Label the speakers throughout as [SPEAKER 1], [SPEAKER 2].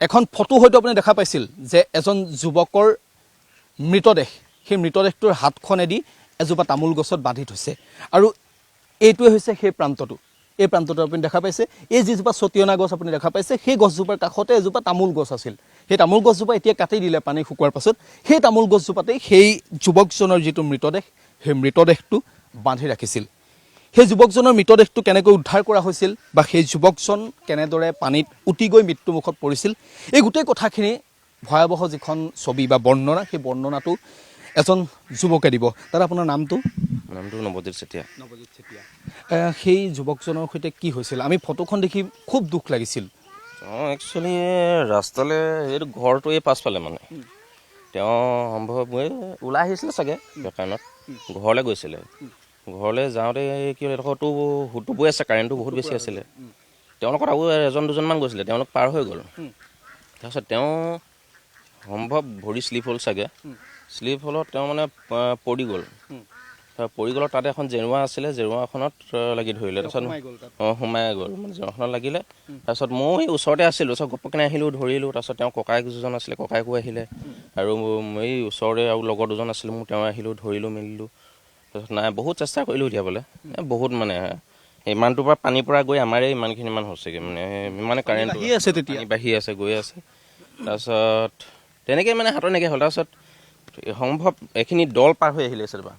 [SPEAKER 1] এখন ফটো হয়তো আপুনি দেখা পাইছিল যে এজন যুৱকৰ মৃতদেহ সেই মৃতদেহটোৰ হাতখনেদি এজোপা তামোল গছত বান্ধি থৈছে আৰু এইটোৱে হৈছে সেই প্ৰান্তটো এই প্ৰান্তটো আপুনি দেখা পাইছে এই যিজোপা চটিয়না গছ আপুনি দেখা পাইছে সেই গছজোপাৰ কাষতে এজোপা তামোল গছ আছিল সেই তামোল গছজোপা এতিয়া কাটি দিলে পানী শুকোৱাৰ পাছত সেই তামোল গছজোপাতেই সেই যুৱকজনৰ যিটো মৃতদেহ সেই মৃতদেহটো বান্ধি ৰাখিছিল সেই যুৱকজনৰ মৃতদেহটো কেনেকৈ উদ্ধাৰ কৰা হৈছিল বা সেই যুৱকজন কেনেদৰে পানীত উটি গৈ মৃত্যুমুখত পৰিছিল এই গোটেই কথাখিনি ভয়াৱহ যিখন ছবি বা বৰ্ণনা সেই বৰ্ণনাটো এজন যুৱকে দিব তাৰ আপোনাৰ নামটো
[SPEAKER 2] নৱজিত চেতিয়া
[SPEAKER 1] সেই যুৱকজনৰ সৈতে কি হৈছিল আমি ফটোখন দেখি খুব দুখ লাগিছিল
[SPEAKER 2] একচুৱেলি ৰাস্তালৈ এইটো ঘৰটো এই পাছফালে মানে তেওঁ সম্ভৱ ওলাই আহিছিলে চাগে বেকাৰণত ঘৰলৈ গৈছিলে ঘৰলৈ যাওঁতে কি হ'ল এডোখৰটো সোঁতটো বৈ আছে কাৰেণ্টটো বহুত বেছি আছিলে তেওঁলোকৰ আৰু এজন দুজনমান গৈছিলে তেওঁলোক পাৰ হৈ গ'ল তাৰপিছত তেওঁ সম্ভৱ ভৰি শ্লিপ হ'ল চাগে শ্লিপ হ'লত তেওঁ মানে পৰি গ'ল পৰি গ'লত তাতে এখন জেৰুৱা আছিলে জেৰুৱাখনত লাগি ধৰিলে তাৰপিছত সোমাই গ'ল মানে জেৰুৱাখনত লাগিলে তাৰপিছত ময়ো এই ওচৰতে আছিলোঁ তাৰপিছত ঘপকনে আহিলোঁ ধৰিলোঁ তাৰপিছত তেওঁ ককায়েক দুজন আছিলে ককায়েকো আহিলে আৰু এই ওচৰতে আৰু লগৰ দুজন আছিলে মোৰ তেওঁ আহিলোঁ ধৰিলোঁ মেলিলোঁ তাৰপিছত নাই বহুত চেষ্টা কৰিলোঁ উলিয়াবলৈ বহুত মানে ইমানটোৰ পৰা পানীৰ পৰা গৈ আমাৰে ইমানখিনিমান হৈছেগৈ মানে ইমানে কাৰেণ্ট বাঢ়ি আছে গৈ আছে তাৰপিছত তেনেকৈ মানে হাতৰ এনেকৈ হ'ল তাৰপিছত সম্ভৱ এইখিনি দল পাৰ হৈ আহিলে চাবা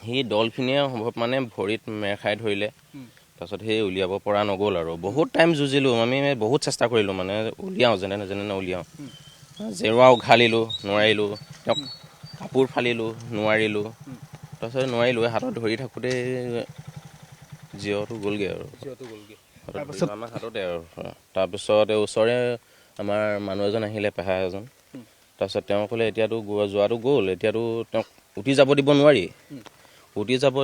[SPEAKER 2] সেই দলখিনিয়ে সম্ভৱ মানে ভৰিত মেৰ খাই ধৰিলে তাৰপিছত সেই উলিয়াব পৰা নগ'ল আৰু বহুত টাইম যুঁজিলোঁ আমি বহুত চেষ্টা কৰিলোঁ মানে উলিয়াওঁ যেনে উলিয়াওঁ জেৰুৱা উঘালিলোঁ নোৱাৰিলোঁ তেওঁক কাপোৰ ফালিলোঁ নোৱাৰিলোঁ তাৰপিছত নোৱাৰিলোঁ হাতত ধৰি থাকোঁতে জীৱটো গ'লগৈ আৰু আমাৰ হাততে আৰু তাৰপিছত ওচৰৰে আমাৰ মানুহ এজন আহিলে পেহা এজন তাৰপিছত তেওঁ ক'লে এতিয়াতো যোৱাটো গ'ল এতিয়াতো তেওঁক উঠি যাব দিব নোৱাৰি উঠি যাব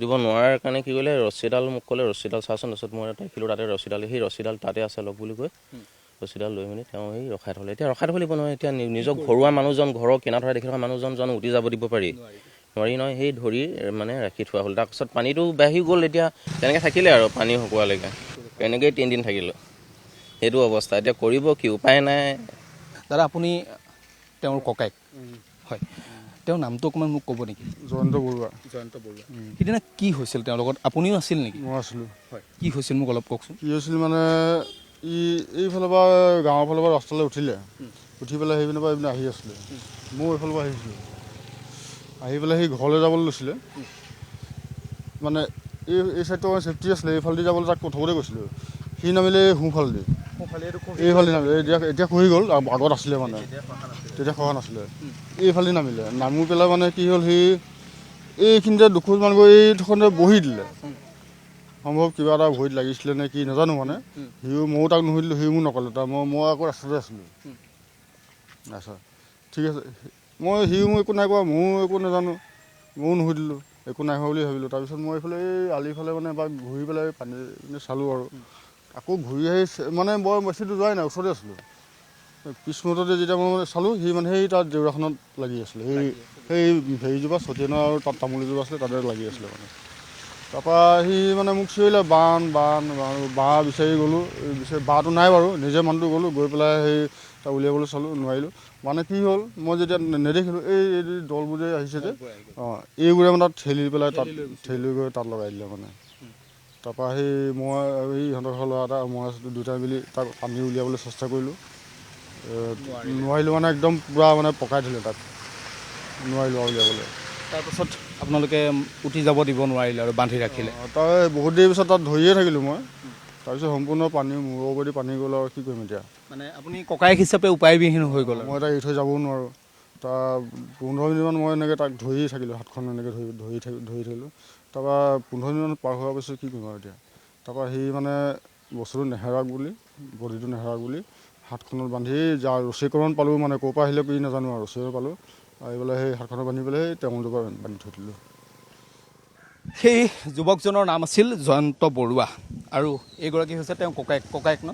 [SPEAKER 2] দিব নোৱাৰাৰ কাৰণে কি কৰিলে ৰছীডাল মোক ক'লে ৰছীডাল চাচোন তাৰপিছত মই দেখিলোঁ তাতে ৰছীডাল সেই ৰছীডাল তাতে আছে লগ বুলি কৈ ৰছীডাল লৈ মেলি তেওঁ সেই ৰখাই থ'লে এতিয়া ৰখাই থ'ব লাগিব নহয় এতিয়া নিজৰ ঘৰুৱা মানুহজন ঘৰৰ কিনাৰ ধৰা দেখি থকা মানুহজন জানো উঠি যাব দিব পাৰি নোৱাৰি নহয় সেই ধৰি মানে ৰাখি থোৱা হ'ল তাৰপিছত পানীটো বাঢ়ি গ'ল এতিয়া তেনেকৈ থাকিলে আৰু পানী শুকোৱালৈকে এনেকৈয়ে 3 দিন থাকিলোঁ সেইটো অৱস্থা এতিয়া কৰিব কি উপায় নাই
[SPEAKER 1] দাদা আপুনি তেওঁৰ ককায়েক হয় তেওঁৰ নামটো অকণমান মোক ক'ব নেকি
[SPEAKER 3] জয়ন্ত বৰুৱা
[SPEAKER 1] সিদিনা কি হৈছিল তেওঁৰ লগত আপুনিও আছিল নেকি
[SPEAKER 3] মই আছিলোঁ
[SPEAKER 1] হয় কি হৈছিল মোক অলপ কওকচোন
[SPEAKER 3] কি হৈছিল মানে এইফালৰ পৰা গাঁৱৰ ফালৰ পৰা ৰাস্তালৈ উঠিলে উঠি পেলাই সেইপিনৰ পৰা এইপিনে আহি আছিলে ময়ো এইফালৰ পৰা আহিছিলোঁ আহি পেলাই সেই ঘৰলৈ যাবলৈ লৈছিলে মানে এই চাইডটো চেফটি আছিলে এইফালেদি যাবলৈ তাক প্ৰথমতে গৈছিলোঁ সি নামিলে সোঁফালেদি এইফালে নামিলে এতিয়া খহি গ'ল আগত আছিলে মানে তেতিয়া খহা নাছিলে এইফালে নামিলে নামি পেলাই মানে কি হ'ল সি এইখিনিতে দুখোজমান গৈ এইখনতে বহি দিলে সম্ভৱ কিবা এটা ভৰিত লাগিছিলে নে কি নাজানো মানে ময়ো তাক নুসুধিলোঁ সিও মোক নক'লে মই আকৌ ৰাস্তাতে আছিলোঁ আচ্ছা ঠিক আছে সিও মোক একো নাই কোৱা ময়ো একো নাজানো ময়ো নুসুধিলোঁ একো নাই হোৱা বুলি ভাবিলোঁ তাৰপিছত মই এইফালে এই আলিফালে মানে এবাৰ ঘূৰি পেলাই পানী চালোঁ আৰু আকৌ ঘূৰি আহি মানে বৰ বেছিটো যোৱাই নাই ওচৰতে আছিলোঁ পিছমূৰতে যেতিয়া মই মানে চালোঁ সি মানে সেই তাত জেওৰাখনত লাগি আছিলে সেই হেৰিজোপা চটিয়না আৰু তাত তামোল এজোপা আছিলে তাতে লাগি আছিলে মানে তাৰপৰা সি মানে মোক চিঞৰিলে বাঁহ বিচাৰি গ'লোঁ বাঁহটো নাই বাৰু নিজে মানুহটো গ'লোঁ গৈ পেলাই সেই তাক উলিয়াবলৈ চালোঁ নোৱাৰিলোঁ মানে কি হ'ল মই যেতিয়া নেদেখিলোঁ এই দলবোৰ যে আহিছে যে এইবোৰে মানে তাত ঠেলি পেলাই তাত ঠেলি গৈ তাত লগাই দিলে মানে তাৰপৰা মই এই ইহঁতৰ ঘৰৰ ল'ৰা এটা মই দুটাই মিলি তাক পানী উলিয়াবলৈ চেষ্টা কৰিলোঁ নোৱাৰিলোঁ মানে একদম পূৰা মানে পকাই দিলে তাক নোৱাৰিলোঁ আৰু উলিয়াবলৈ
[SPEAKER 1] তাৰপাছত আপোনালোকে উঠি যাব দিব নোৱাৰিলে আৰু বান্ধি ৰাখিলে
[SPEAKER 3] তাৰ বহুত দেৰি পিছত তাত ধৰিয়ে থাকিলোঁ মই তাৰপিছত সম্পূৰ্ণ পানী মূৰৰ ওপৰেদি পানী গ'ল আৰু কি কৰিম এতিয়া
[SPEAKER 1] মানে আপুনি ককায়েক হিচাপে উপায়বিহীন হৈ গ'ল
[SPEAKER 3] মই তাক এৰি থৈ যাবও নোৱাৰোঁ তাৰ 15 মিনিটমান মই এনেকৈ তাক ধৰিয়ে থাকিলোঁ হাতখন এনেকৈ ধৰি থাকিলোঁ তাৰপৰা 15 মিনিটমান পাৰ হোৱাৰ পিছত কি কৰিম আৰু এতিয়া তাৰপৰা সি মানে বস্তুটো নেহেৰাওক বুলি বডিটো নেহেৰাওক বুলি হাতখনত বান্ধি ৰছীকৰণ পালোঁ মানে ক'ৰ পৰা আহিলে কি নাজানো আৰু ৰছীকৰণ পালোঁ আহি পেলাই সেই হাতখনত বান্ধি পেলাই সেই টেঙুলটোৰ পৰা বান্ধি থৈ দিলোঁ
[SPEAKER 1] সেই যুৱকজনৰ নাম আছিল জয়ন্ত বৰুৱা আৰু এইগৰাকী হৈছে তেওঁ ককায়েক ন